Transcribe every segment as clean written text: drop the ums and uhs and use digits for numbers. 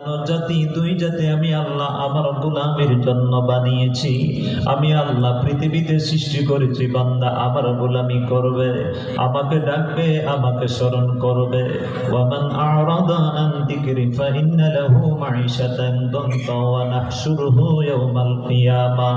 জাতি দুই জাতি আমি আল্লাহ আমার গোলামের জন্য বানিয়েছি। আমি আল্লাহ পৃথিবীতে সৃষ্টি করেছি, বান্দা আমার গোলামি করবে, আমাকে ডাকবে, আমাকে স্মরণ করবে। ওয়ামান আ'রাদা আন যিকরি ফাইন্না লাহু মাঈশাতান দানকা ওয়া নাহশুরুহু ইয়াওমাল কিয়ামা।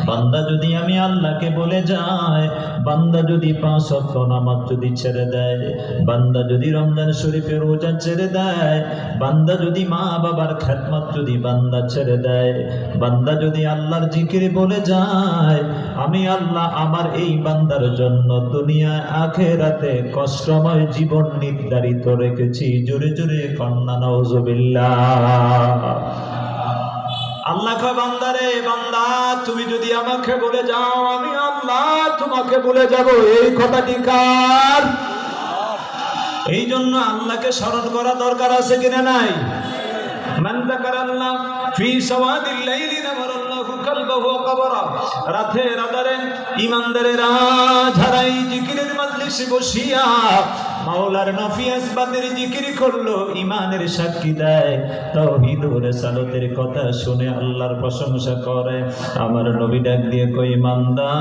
বান্দা যদি আমি আল্লাহকে বলে যায়, বান্দা যদি 5 ওয়াক্ত নামাজ যদি ছেড়ে দেয়, বান্দা যদি রমজান শরীফের রোজা ছেড়ে দেয়, বান্দা যদি মা বাবার খেদমত যদি বান্দা ছেড়ে দেয়, বান্দা যদি আল্লাহর জিকির বলে যায়, আমি আল্লাহ আমার এই বান্দার জন্য দুনিয়ায় আখিরাতে কষ্টময় জীবন নির্ধারিত রেখেছি। জোরে জোরে কন্যা নাউজুবিল্লাহ। আল্লাহ কয় বান্দারে, বান্দা তুমি যদি আমাকে বলে যাও, আমি আল্লাহ তোমাকে বলে যাব। এই কথাটি কার? এই জন্য আল্লাহকে স্মরণ করা দরকার আছে কিনা নাই? মান যাকারাল্লাহ ফি সাওয়াদিল লাইলি নামারাল্লাহু কলবাহু কবরা। রাতের আঁধারে ঈমানদারেরা যারা এই জিকিরের মাজলিসে বসিয়া মাওলার নফি আসবাতের জিকির করলো, ঈমানের সাক্ষী দেয়, তাওহীদ ও রিসালাতের কথা শুনে আল্লাহর প্রশংসা করে, আমার নবী ডাক দিয়ে কই, ইমানদার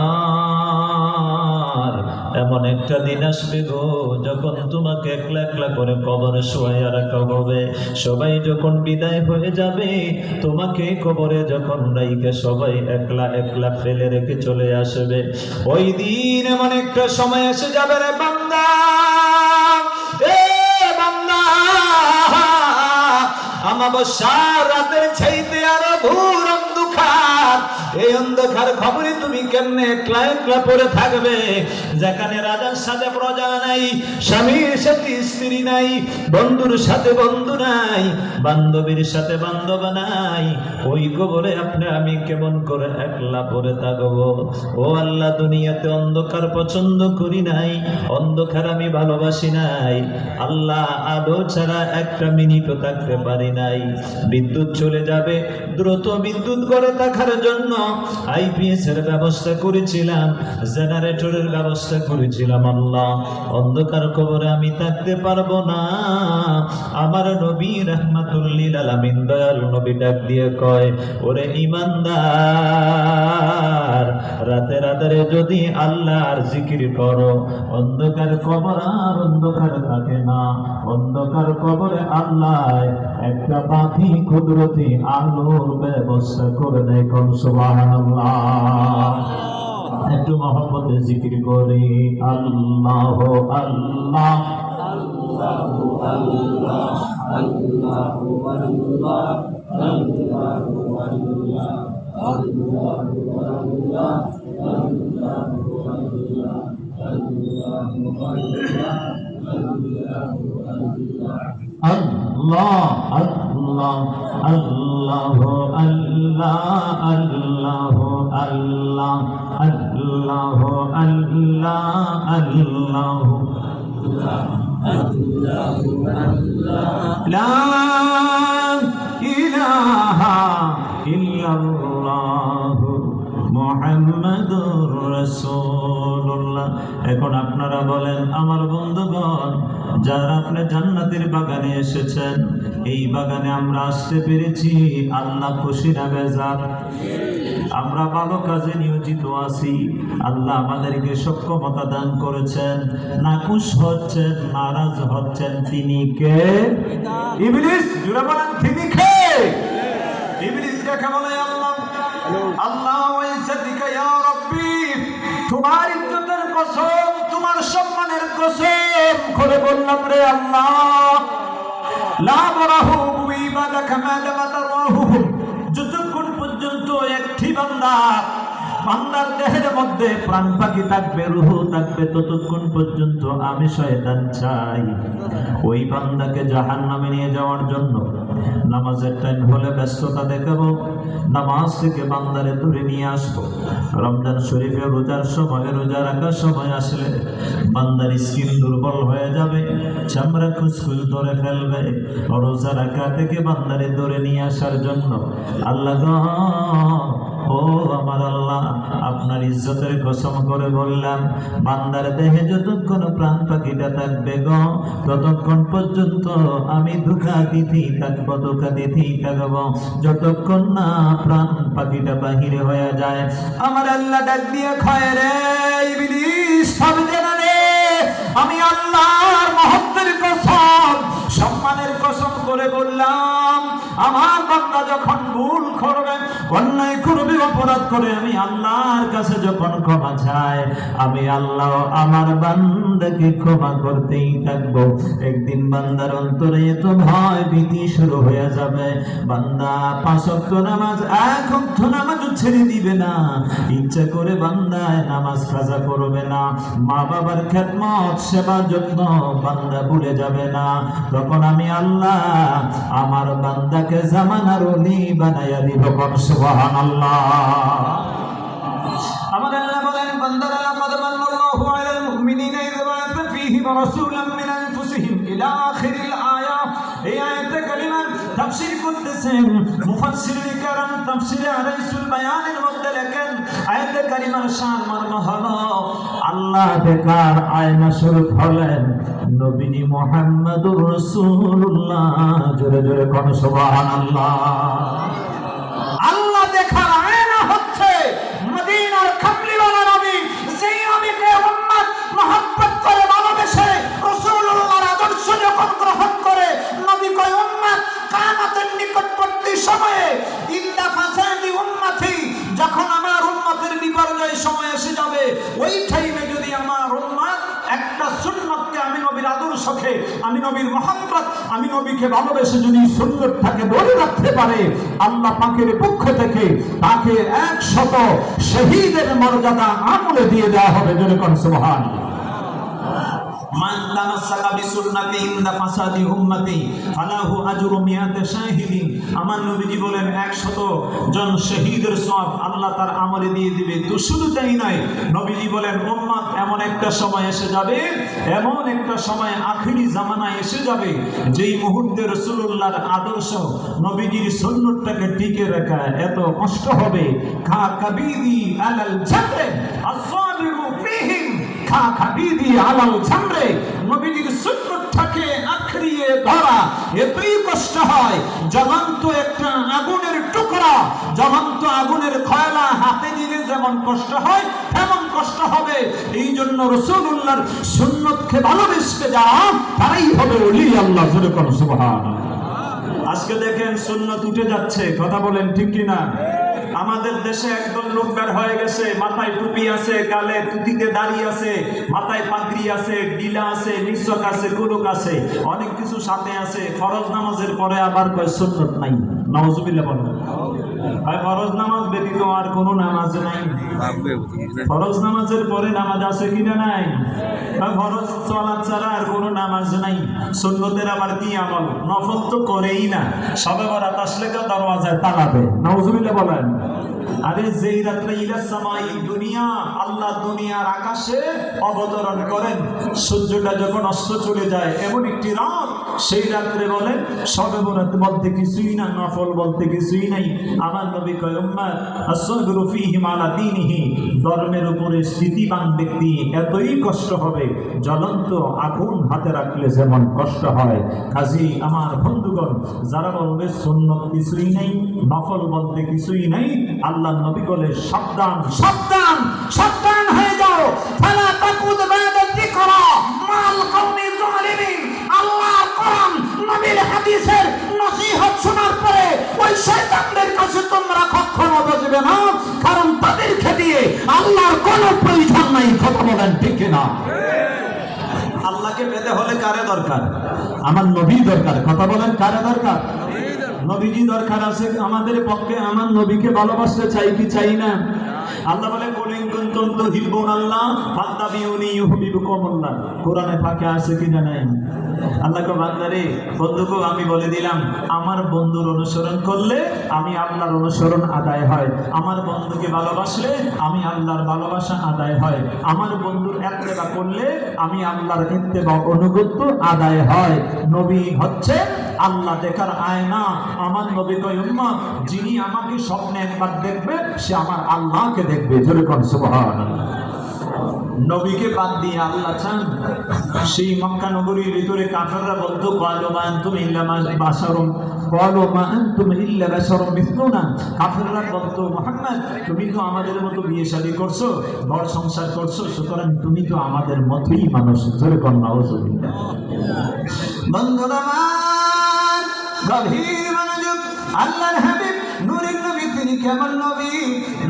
এমন একটা দিন আসবে গো, যখন তোমাকে একলা একলা করে কবরে শোয়াইয়া রাখা হবে। সবাই যখন বিদায় হয়ে যাবে, তোমাকে কবরে যখন রাইখে সবাই একলা একলা ফেলে রেখে চলে আসবে। ওই দিন এমন একটা সময় এসে যাবে রে বান্দা, এ বান্দা, আমাবস্যার রাতের চাইতে আরো ঘোর অন্ধকার। এই অন্ধকার খবরে তুমি কেমনে একলা একলা পড়ে থাকবে, যেখানে রাজার সাথে প্রজা নাই, স্বামীর সাথে স্ত্রী নাই, বন্ধুর সাথে বন্ধু নাই, বান্ধবীর সাথে বান্ধব নাই। ওই কবরে আপনি আমি কেমন করে একলা পড়ে থাকবো? ও আল্লাহ, দুনিয়াতে অন্ধকার পছন্দ করি নাই, অন্ধকার আমি ভালোবাসি নাই আল্লাহ। আলো ছাড়া একটা মিনিটও থাকতে পারি নাই। বিদ্যুৎ চলে যাবে, দ্রুত বিদ্যুৎ করে থাকার জন্য আইপিএস এর ব্যবস্থা করেছিলাম, জেনারেটরের ব্যবস্থা করেছিলাম। আল্লাহ, অন্ধকার কবরে আমি থাকতে পারবো না। আমার নবী রাহমাতুল লিল আলামিন দয়াল নবী ডাক দিয়ে কয়, ওরে ঈমানদার, রাতের আঁধারে যদি আল্লাহর জিকির করো, অন্ধকার কবর আর অন্ধকার থাকে না। অন্ধকার কবরে আল্লাহ একটা বাতি কুদরতি আলোর ব্যবস্থা করে দেয়। কোন সুবহানাল্লাহ। একটু মহব্বতে জিকির করি, আল্লাহ আল্লাহ আল্লাহ আল্লাহ আল্লাহ আল্লাহ আল্লাহ আল্লাহ আল্লাহ আল্লাহ আল্লাহ আল্লাহ আল্লাহ আল্লাহ আল্লাহ আল্লাহ লা ইলাহা ইল্লাল্লাহ মুহাম্মাদুর রাসূলুল্লাহ। এখন আপনারা বলেন, আমার বন্ধুগণ, যারা আপনি জান্নাতের বাগানে এসেছেন, এই বাগানে আমরা আসতে পেরেছি, আল্লাহ খুশি না বেজার? আমরা ভালো কাজে নিয়োজিত আছি, আল্লাহ আমাদেরকে সক্ষমতা দান করেছেন। নাখুশ হচ্ছেন, নারাজ হচ্ছেন, তিনি কে? ইবলিস। জুড়ে বলেন, তিনি কে? ইবলিস যাকে বলে আল্লাহ। আল্লাহ ওয়াইসাতিকা ইয়া রাব্বি, তোমার ইজ্জতের কসম, তোমার সম্মানের কসম করে বললাম রে আল্লাহ, লা বরাহু ইবাদাকা মা দামা তারাহু, যতক্ষণ পর্যন্ত একটি বান্দার দেহের মধ্যে প্রাণ পাখি থাকবে, রূহ থাকবে, ততক্ষণ পর্যন্ত আমি শয়তান চাই ওই বান্দাকে জাহান্নামে নিয়ে যাওয়ার জন্য। নামাজের টাইম হলে ব্যস্ততা দেখাবো, নামাজ থেকে বান্দারে ধরে নিয়ে আসবো। রমজান শরীফে রোজার সময়, রোজা রাখার সময় আসলে বান্দার স্কিন দুর্বল হয়ে যাবে, চামড়া খুসখুস ধরে ফেলবে। রোজা রাখা থেকে বান্দারে ধরে নিয়ে আসার জন্য আল্লাহ ও আমার আল্লাহ, আপনার ইজ্জতের কসম করে বললাম, বান্দার দেহে যতক্ষণ প্রাণ পাখিটা থাকবে গো, ততক্ষণ পর্যন্ত আমি ধোঁকা দিতেই থাকবো, ধোঁকা দিতেই থাকবো, যতক্ষণ না প্রাণ পাখিটা বাহিরে হয়ে যায়। আমার আল্লাহ ডাক দিয়ে কয়, রে ইবলিস, সব জেনে নে, আমি আল্লাহর মহত্বের কসম, সম্মানের কসম করে বললাম, আমার বান্দা যখন ভুল করবে, অন্যায় করবে, অপরাধ করে, আমি আল্লাহর কাছে যখন ক্ষমা চাই, আমি আল্লাহ আমার বান্দাকে ক্ষমা করতেই থাকবো। একদিন বান্দার অন্তরে এত ভয় ভীতি শুরু হয়ে যাবে, বান্দা 5 ওয়াক্ত নামাজ, 1 ওয়াক্ত নামাজ ছেড়ে দিবে না, ইচ্ছা করে বান্দায় নামাজ কাজা করবে না, মা বাবার খেদমত সেবা যত্ন বান্দা ভুলে যাবে না। তখন আমি আল্লাহ আমার বান্দাকে জামানার ওলি বানাইয়া দিব। সুবহানাল্লাহ। আমার আল্লাহ বলেন, বান্দারা লাকাদ মান্নাল্লাহু আলাল মুমিনিনা ইয বা'আথা ফীহিম রাসূলাম মিন আনফুসিহিম ইলা আখিরিল আয়া। এই আয়াতে কালিমার তাফসীর করতেছেন মুফাসসিরিন کرام তাফসীরে আরাইসুল বায়ানের মধ্যে লেখেন, আয়াতে কালিমার শান মর্ম হলো, আল্লাহ বেকার আয়না স্বরূপ হলেন নবীজি মুহাম্মদুর রাসূলুল্লাহ। জোরে জোরে কোন সুবহানাল্লাহ। আল্লাহ দেখার আয়না হচ্ছে মদিনার কামলিওয়ালা নবী, সেই নবীকে উম্মত মহব্বত করে ভালোবেসে রাসূলুল্লাহর আদর্শ যখন গ্রহণ করে, নবী কয়, উম্মত কিয়ামতের নিকটবর্তী সময়ে ইন্না ফাসাদি উম্মতি, যখন আমার উম্মতের বিপর্যয় সময় এসে যাবে, ওই টাইমে যদি আমার উম্মত একটা সুন্নতকে, আমি নবীর আদর্শকে, আমি নবীর মহব্বত, আমি নবীকে ভালোবেসে যদি সুন্নতটাকে ধরে রাখতে পারে, আল্লাহ পাকের পক্ষ থেকে তাকে 100 শহীদের মর্যাদা আমলে দিয়ে দেওয়া হবে। জোরে কোন সুবহানাল্লাহ। মান তামাসসাকা বিসুন্নতি ইনদা ফাসাদি উম্মতি ফালাহু আজরু মিয়াতে শাহিদিন। আমার নবীজি বলেন 100 জন শহীদের সওয়াব আল্লাহ তার আমলে দিয়ে দিবে। তো শুধু তাই নয়, নবীজি বলেন, উম্মত এমন একটা সময় এসে যাবে, এমন একটা সময় আখিরি জামানায় এসে যাবে, যেই মুহূর্তে রাসূলুল্লাহর আদর্শ, নবীজির সুন্নতটাকে টিকে রাখা এত কষ্ট হবে। খা কাবিদি আলাল জামরে আসসাবিরু ফীহিম, খা কাবিদি আলাল জামরে, নবীজির সুন্নতটাকে আঁকড়িয়ে ধরা এতই কষ্ট হয়, জ্বলন্ত একটা আগুনের টুকরা, জ্বলন্ত আগুনের কয়লা হাতে দিলে যেমন কষ্ট হয়, তেমন কষ্ট হবে। এই জন্য রাসূলুল্লাহর সুন্নতকে ভালোবেসে যারা, তারাই হবে ওলি আল্লাহ। জোরে কোন সুবহানাল্লাহ। আজকে দেখেন সুন্নত উঠে যাচ্ছে, কথা বলেন ঠিক কিনা? আমাদের দেশে একদল লোক বের হয়ে গেছে, মাথায় টুপি আছে, গালে টুপিতে দাড়ি আছে, মাথায় পাগড়ি আছে, ডিলা আছে, নিসক আছে, কুলুক আছে, অনেক কিছু সাথে আছে। ফরজ নামাজের পরে আবার কয় সুন্নত নাই। নাউজুবিল্লাহ বলেন। ভাই, ফরজ নামাজ ব্যতীত আর কোনো নামাজ নাই। ফরজ নামাজের পরে নামাজ আছে কিনা? নাই। ভাই, ফরজ সালাত ছাড়া আর কোনো নামাজ নাই। সুন্নতের আবার কি আমল? নফল তো করেই না। সবে বরাত আসলে তো দরওয়াজায় তালা দেয়। নাউজুবিল্লাহ বলেন। আরে যেই রাত্রে ইলা সামাই দুনিয়া, আল্লাহ দুনিয়ার আকাশে অবতরণ করেন, সূর্যটা যখন অস্ত চলে যায়, এমন একটি রাত, সেই রাত্রে বলেন সবে বরাত বলতে কিছুই না, নফল বলতে কিছুই নাই। আমার নবী কয়, উম্মাত আসসাবিরু ফীহি আলা দীনিহি, ধর্মের উপরে স্থিতিবান ব্যক্তি এতই কষ্ট হবে, জ্বলন্ত আগুন হাতে রাখলে যেমন কষ্ট হয়। কাজী আমার বন্ধুগণ, যারা বলবে সুন্নত কিছুই নেই, নফল বলতে কিছুই নাই, আল্লাহ নবী বলে, সাবধান সাবধান সাবধান হয়ে যাও। ফালা তাকুদ বাদা যিকরা মাল কওমি যালিমিন। আল্লাহর কোরআন, নবীর হাদিসের নসিহত শোনার পরে ওই শয়তানদের কাছে তোমরা কখনো বসবে না, কারণ তাদেরকে দিয়ে আল্লাহর কোনো প্রয়োজন নাই। কথা বলেন ঠিক না? আল্লাহকে পেতে হলে কারে দরকার? আমার নবী দরকার। কথা বলেন, কারে দরকার? নবীজি দরকার আছে আমাদের পক্ষে। আমার নবীকে ভালোবাসতে চাই কি চাই না? আল্লাহ বলে, কুল ইন কুনতুম তুহিব্বুনাল্লাহ ফাত্তাবিউনি ইউহিব্বুকুমুল্লাহ। কোরআনে পাকে আছে কি না? নাই। আল্লাহ কো, বান্দারে, বন্ধুকে আমি বলে দিলাম, আমার বন্ধুর অনুসরণ করলে আমি আল্লাহর অনুসরণ আদায় হয়। আমার বন্ধুকে ভালোবাসলে আমি আল্লাহর ভালোবাসা আদায় হয়। আমার বন্ধুর ইত্তেবা করলে আমি আল্লাহর ইত্তেবা অনুগত্য আদায় হয়। নবী হচ্ছে আল্লাহ দেখার আয়না। আমার নবী কয় উম্মত, যিনি আমাকে স্বপ্নে একবার দেখবে সে আমার আল্লাহকে দেখবে। জোরে কোন সুবহানাল্লাহ। নবীকে বাদ দিয়ে আল্লাহ চান। সেই মক্কা নগরীর ভিতরে কাফেররা বলতো ক্বালু মা আনতুম ইল্লা বাশারুন, ক্বালু মা আনতুম ইল্লা বাশারুন মিসলুনা। কাফেররা বলতো মুহাম্মদ, তুমি তো আমাদের মতো বিয়ে শাদী করছো, ঘর সংসার করছো, সুতরাং তুমি তো আমাদের মতোই মানুষ। জোরে কোন নাউজুবিল্লাহ। বন্ধুরা আমার, গভীর মনোযোগ। আল্লাহর হাবিব নূরের নবী, তিনি কেমন নবী?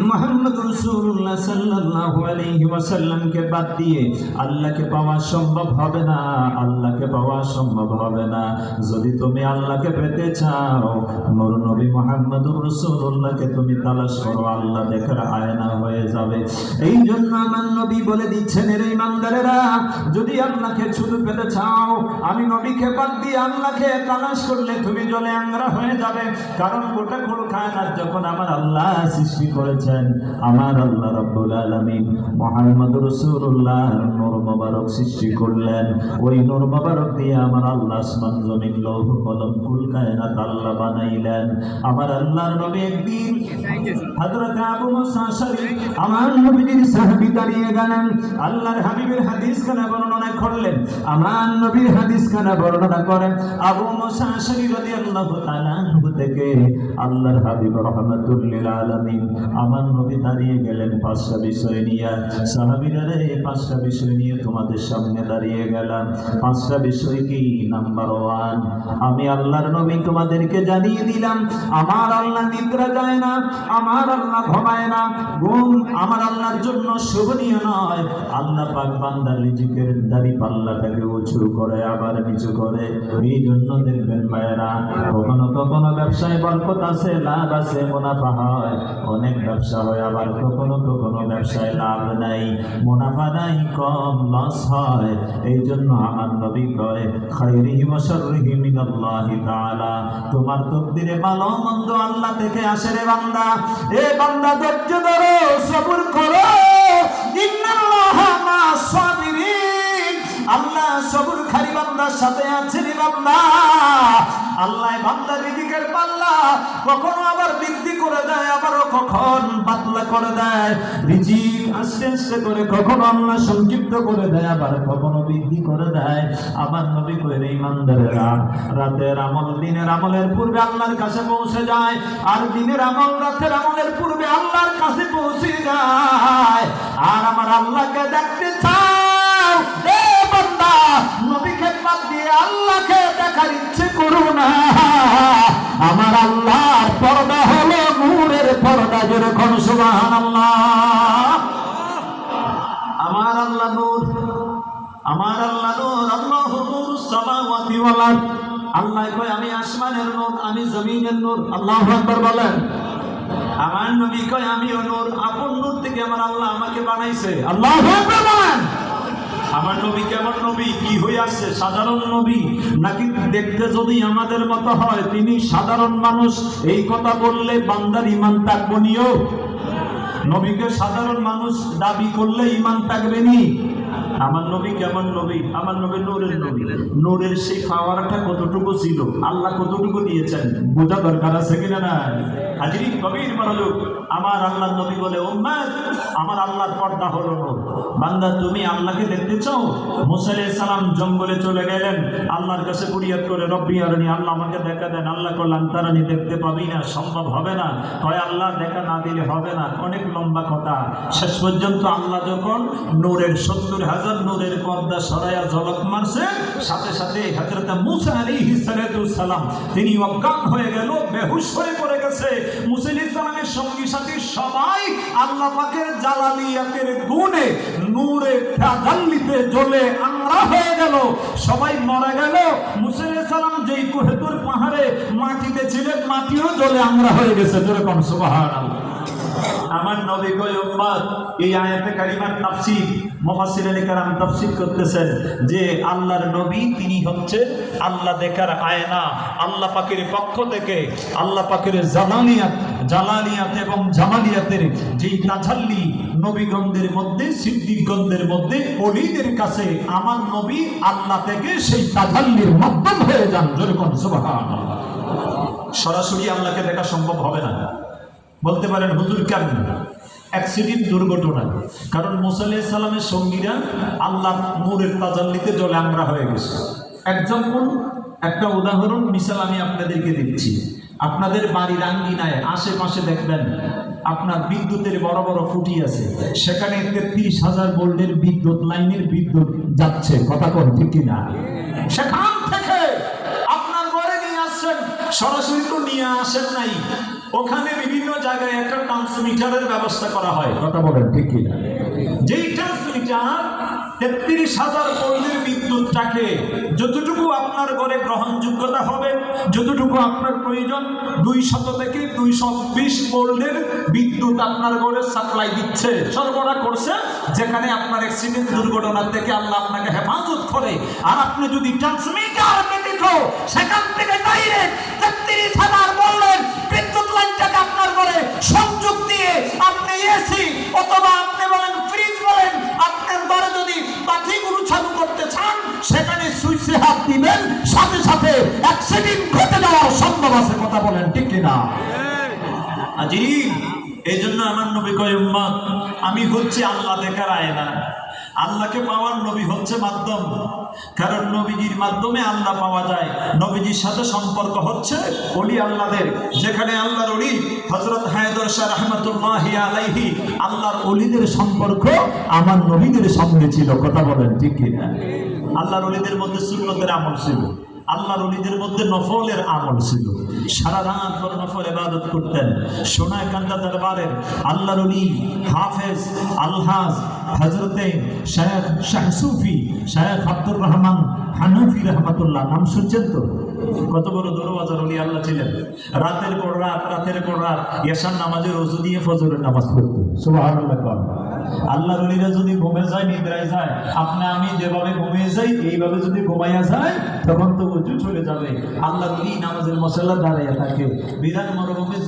মুহাম্মদ রাসূলুল্লাহ সাল্লাল্লাহু আলাইহি ওয়াসাল্লামকে বাদ দিয়ে আল্লাহকে পাওয়া সম্ভব হবে না। আল্লাহকে পাওয়া সম্ভব হবে না। যদি তুমি আল্লাহকে পেতে চাও, নূর নবী মুহাম্মদুর রাসূলুল্লাহকে তুমি তালাশ করো, আল্লাহ দেখার আয়না হয়ে যাবে। এই জন্য আমার নবী বলে দিচ্ছেন, এর ইমানদারেরা, যদি আল্লাহকে শুধু পেতে চাও, আমি নবীকে বাদ দিয়ে আল্লাহকে তালাশ করলে তুমি জলে আংরা হয়ে যাবে। কারণ গোটা কুল কায়নাত যখন আমার আল্লাহ সৃষ্টি করেছেন, আমার আল্লাহ রাব্বুল আলামিন মুহাম্মদুর রাসূলুল্লাহ নূর মোবারক সৃষ্টি করলেন। ওই নূর মোবারক দিয়ে আমার আল্লাহ আসমান জমিন লৌহ কলম কুল কায়নাত আল্লাহ বানাইলেন। আমার আল্লাহর নবী একদিন হযরত আবু মুসা আশআরী আমার নবীর সাহাবী দাঁড়িয়ে গেলেন, আল্লাহর হাবিবের হাদিস খানা বর্ণনা করলেন। আমার নবীর হাদিস খানা বর্ণনা করেন আবু মুসা আশআরী রাদিয়াল্লাহু তাআলা আনহু থেকে আল্লাহর হাবিব রাহমাতুল লিল আলামিন আমার নবী দাঁড়িয়ে গেলেন 5টা বিষয় নিয়ে। সাহাবীরা রে, 5টা বিষয় নিয়ে তোমাদের সামনে দাঁড়িয়ে গেলাম। 5টা বিষয় কি? নাম্বার 1, আমি আল্লাহর নবী তোমাদেরকে জানিয়ে দিলাম, আমার আল্লাহ নিদ্রা যায় না, আমার আল্লাহ ঘুমায় না। ঘুম আমার আল্লাহর জন্য শোভনীয় নয়। আল্লাহ পাক বান্দার রিজিকের দাড়ি পাল্লাটাকে উঁচু করে আবার নিচু করে। এই জন্য দেখবেন ভাইয়েরা, কখনো কখনো ব্যবসায় বরকত আছে, লাভ আছে, মুনাফা হয়, অনেক ব্যবসা হয়। আবার কখনো কখনো ব্যবসায় লাভ নাই, মুনাফা নাই, কম লস হয়। এই জন্য আমার নবী কয়, খায়রিহি ওয়া শাররিহি মিনাল্লাহি তাআলা। তোমার তকদিরে ভালো মন্দ আল্লাহ থেকে আসে রে বান্দা। এ বান্দা, ধৈর্য ধরো, সবর করো। ইন্নাল্লাহা মা'আস সাবিরিন। আল্লাহ সবরকারী বান্দার সাথে আছে রে বান্দা। আল্লাহ বান্দার রিজিকের পাল্লা কখনো আবার বৃদ্ধি করে দেয়, আবারও কখন পাতলা করে দেয়। রিজিক আস্তে আস্তে করে কখনো আল্লাহ সংক্ষিপ্ত করে দেয়, আবার কখনো বৃদ্ধি করে দেয়। আমার নবী কইরে ইমানদারেরা, রাতের আমল দিনের আমলের পূর্বে আল্লাহর কাছে পৌঁছে যায়, আর দিনের আমল রাতের আমলের পূর্বে আল্লাহর কাছে পৌঁছে যায়। আর আমার আল্লাহকে দেখতে চাও, এ বান্দা, নবীকে বাদ দিয়ে আল্লাহকে দেখার ইচ্ছে করো না। আমার আল্লাহর পর্দা হলো নূরের পর্দা। যেরকম সুবহানাল্লাহ। আমার আল্লাহ নূর, আমার আল্লাহ নূর। আল্লাহু নূরুস সামাওয়াতি ওয়াল আরদ। আল্লাহ কয়, আমি আসমানের নূর, আমি জমিনের নূর। আল্লাহু আকবার বলেন। আমার নবী কয়, আমিও নূর। আপন নূর থেকে আমার আল্লাহ আমাকে বানাইছে। আল্লাহু আকবার বলেন। আমার নবী কেমন নবী? কি হয়ে আসছে? সাধারণ নবী নাকি দেখতে যদি আমাদের মতো হয়, তিনি সাধারণ মানুষ। এই কথা বললে বান্দার ইমান থাকবে নিও। নবীকে সাধারণ মানুষ দাবি করলে ইমান থাকবে নি। আমার নবী কেমন নবী? আমার নবী নূরের নবী। নূরের সেই পাওয়ারটা কতটুকু ছিল, আল্লাহ কতটুকু দিয়েছেন, বোঝা দরকার আছে কিনা না? হাজিরিন, গভীর মনোযোগ। আমার আল্লাহর নবী বলে, উম্মত, আমার আল্লাহর পর্দা হলো নূর। বান্দা, তুমি আল্লাহকে দেখতে চাও? মুসা আলাইহিস সালাম জঙ্গলে চলে গেলেন, আল্লাহর কাছে ফরিয়াদ করে, রব্বি আরনি, আল্লাহ আমাকে দেখা দেন। আল্লাহ কল্যাণ তারানি, দেখতে পাবি না, সম্ভব হবে না। কয়, আল্লাহ দেখা না দিলে হবে না। অনেক লম্বা কথা। শেষ পর্যন্ত আল্লাহ যখন নূরের 70,000 নূরের পর্দা সরাইয়া ঝলক মারছে, সাথে সাথে হযরত মুসা আলাইহিস সালাম তিনি অজ্ঞান হয়ে গেল, বেহুশ হয়ে পড়ে গেছে। মুসা আলাইহিস সালামের সঙ্গী সাথী সবাই আল্লাহ পাকের জালালিয়াতের গুণে নূরে তাজাল্লিতে জ্বলে আংরা হয়ে গেল, সবাই মরে গেল। মুসা আলাইহিস সালাম যেই কুহেতুর পাহাড়ে মাটিতে ছিলেন, মাটিও জ্বলে আংরা হয়ে গেছে। যেরকম সুবহানাল্লাহ। আমার নবী কয় উম্মত, এই আয়াতে কারিমার তাফসীর মুফাসসিরিনে কেরাম তাফসীর করতেছেন যে আল্লাহর নবী তিনি হচ্ছে আল্লাহ দেখার আয়না। আল্লাহ পাকের পক্ষ থেকে আল্লাহ পাকের জালালিয়াত এবং জামালিয়াতের যেই তাজাল্লি নবীগণদের মধ্যে, সিদ্দিকগণদের মধ্যে, ওলিদের কাছে আমার নবী আল্লাহ থেকে সেই তাজাল্লির মাধ্যম হয়ে যান। জোরে কোন সুবহানাল্লাহ। সরাসরি আল্লাহকে দেখা সম্ভব হবে না। বলতে পারেন হুজুর কেন? অ্যাক্সিডেন্ট, দুর্ঘটনা। কারণ মুসা আলাইহিস সালামের সঙ্গীরা আল্লাহ নূরের তাজাল্লিতে জলে আমরা হয়ে গেছে। এক্সাম্পল, একটা উদাহরণ মিসাল আমি আপনাদেরকে দিচ্ছি। আপনাদের বাড়ির আঙ্গিনায় আশেপাশে দেখবেন আপনার বিদ্যুতের বড় বড় খুঁটি আছে, সেখানে 33,000 ভোল্টের বিদ্যুৎ লাইনের বিদ্যুৎ যাচ্ছে। কথা কোন ঠিক কিনা? সেখান থেকে আপনার ঘরে নিয়ে আসছেন, সরাসরি তো নিয়ে আসেন নাই, ওখানে বিভিন্ন জায়গায় একটা ট্রান্সমিটারের ব্যবস্থা করা হয়। কথা বলেন ঠিক কিনা? যেই ট্রান্সমিটার 33,000 ভোল্টের বিদ্যুৎটাকে যতটুকু আপনার ঘরে গ্রহণযোগ্যতা হবে, যতটুকু আপনার প্রয়োজন, 200 থেকে 220 ভোল্টের বিদ্যুৎ আপনার ঘরে সাপ্লাই দিচ্ছে, সরবরাহ করছে, যেখানে আপনার অ্যাক্সিডেন্ট, দুর্ঘটনার থেকে আল্লাহ আপনাকে হেফাজত করে। আর আপনি যদি ট্রান্সমিটার ব্যতীত সেখান থেকে ডাইরেক্ট 33,000 ভোল্টের বিদ্যুৎ লাইনটাকে আপনার ঘরে সংযোগ দিয়ে আপনি এসি অথবা আপনি বলেন ফ্রিজ বলেন, আপনার ঘরে যদি বাতিগুলো চালু করতে চান, সেখানে সুইচে হাত দিবেন, সাথে সাথে অ্যাক্সিডেন্ট ঘটে যাওয়ার সম্ভব আছে। কথা বলেন ঠিক কিনা? আজিব। এই জন্য আমার নবী কয় উম্মত, আমি হচ্ছে আল্লাহ দেখার আয়না। আল্লাহকে পাওয়ার নবী হচ্ছে মাধ্যম, কারণ নবীজির মাধ্যমে আল্লাহ পাওয়া যায়। নবীজির সাথে সম্পর্ক হচ্ছে ওলি আল্লাহদের, যেখানে আল্লাহর ওলি হযরত হায়দার শাহ রাহমাতুল্লাহি আলাইহি, আল্লাহর ওলিদের সম্পর্ক আমার নবীদের সঙ্গে ছিল। কথা বলেন ঠিক কিনা? আল্লাহর ওলিদের মধ্যে সুন্নতের আমল ছিল, আল্লাহর ওলিদের মধ্যে নফলের আমল ছিল। সারা রাত ভর নফল ইবাদত করতেন। সোনাইকান্দা দরবারের আল্লাহর ওলি হাফেজ আলহাজ হযরতে শায়খ শাহ সুফি শায়খ আব্দুর রহমান হানফি রহমাতুল্লাহ, নাম শুনছেন তো? কত বড় দরওয়াজার ওলি আল্লাহ ছিলেন। রাতের পর রাত এশার নামাজের ওযু দিয়ে ফজরের নামাজ পড়তেন। সুবহানাল্লাহ। আল্লাহর ওলিরা যদি ঘুমে যায়, নিদ্রায় যায়, আপনি আমি যেভাবে ঘুমিয়ে যাই, এইভাবে যদি ঘুমাইয়া যায়, তখন তো ওযু চলে যাবে। আল্লাহর ওলি নামাজের মুসাল্লা দাঁড়াইয়া থাকে, বিরাট মরুভূমি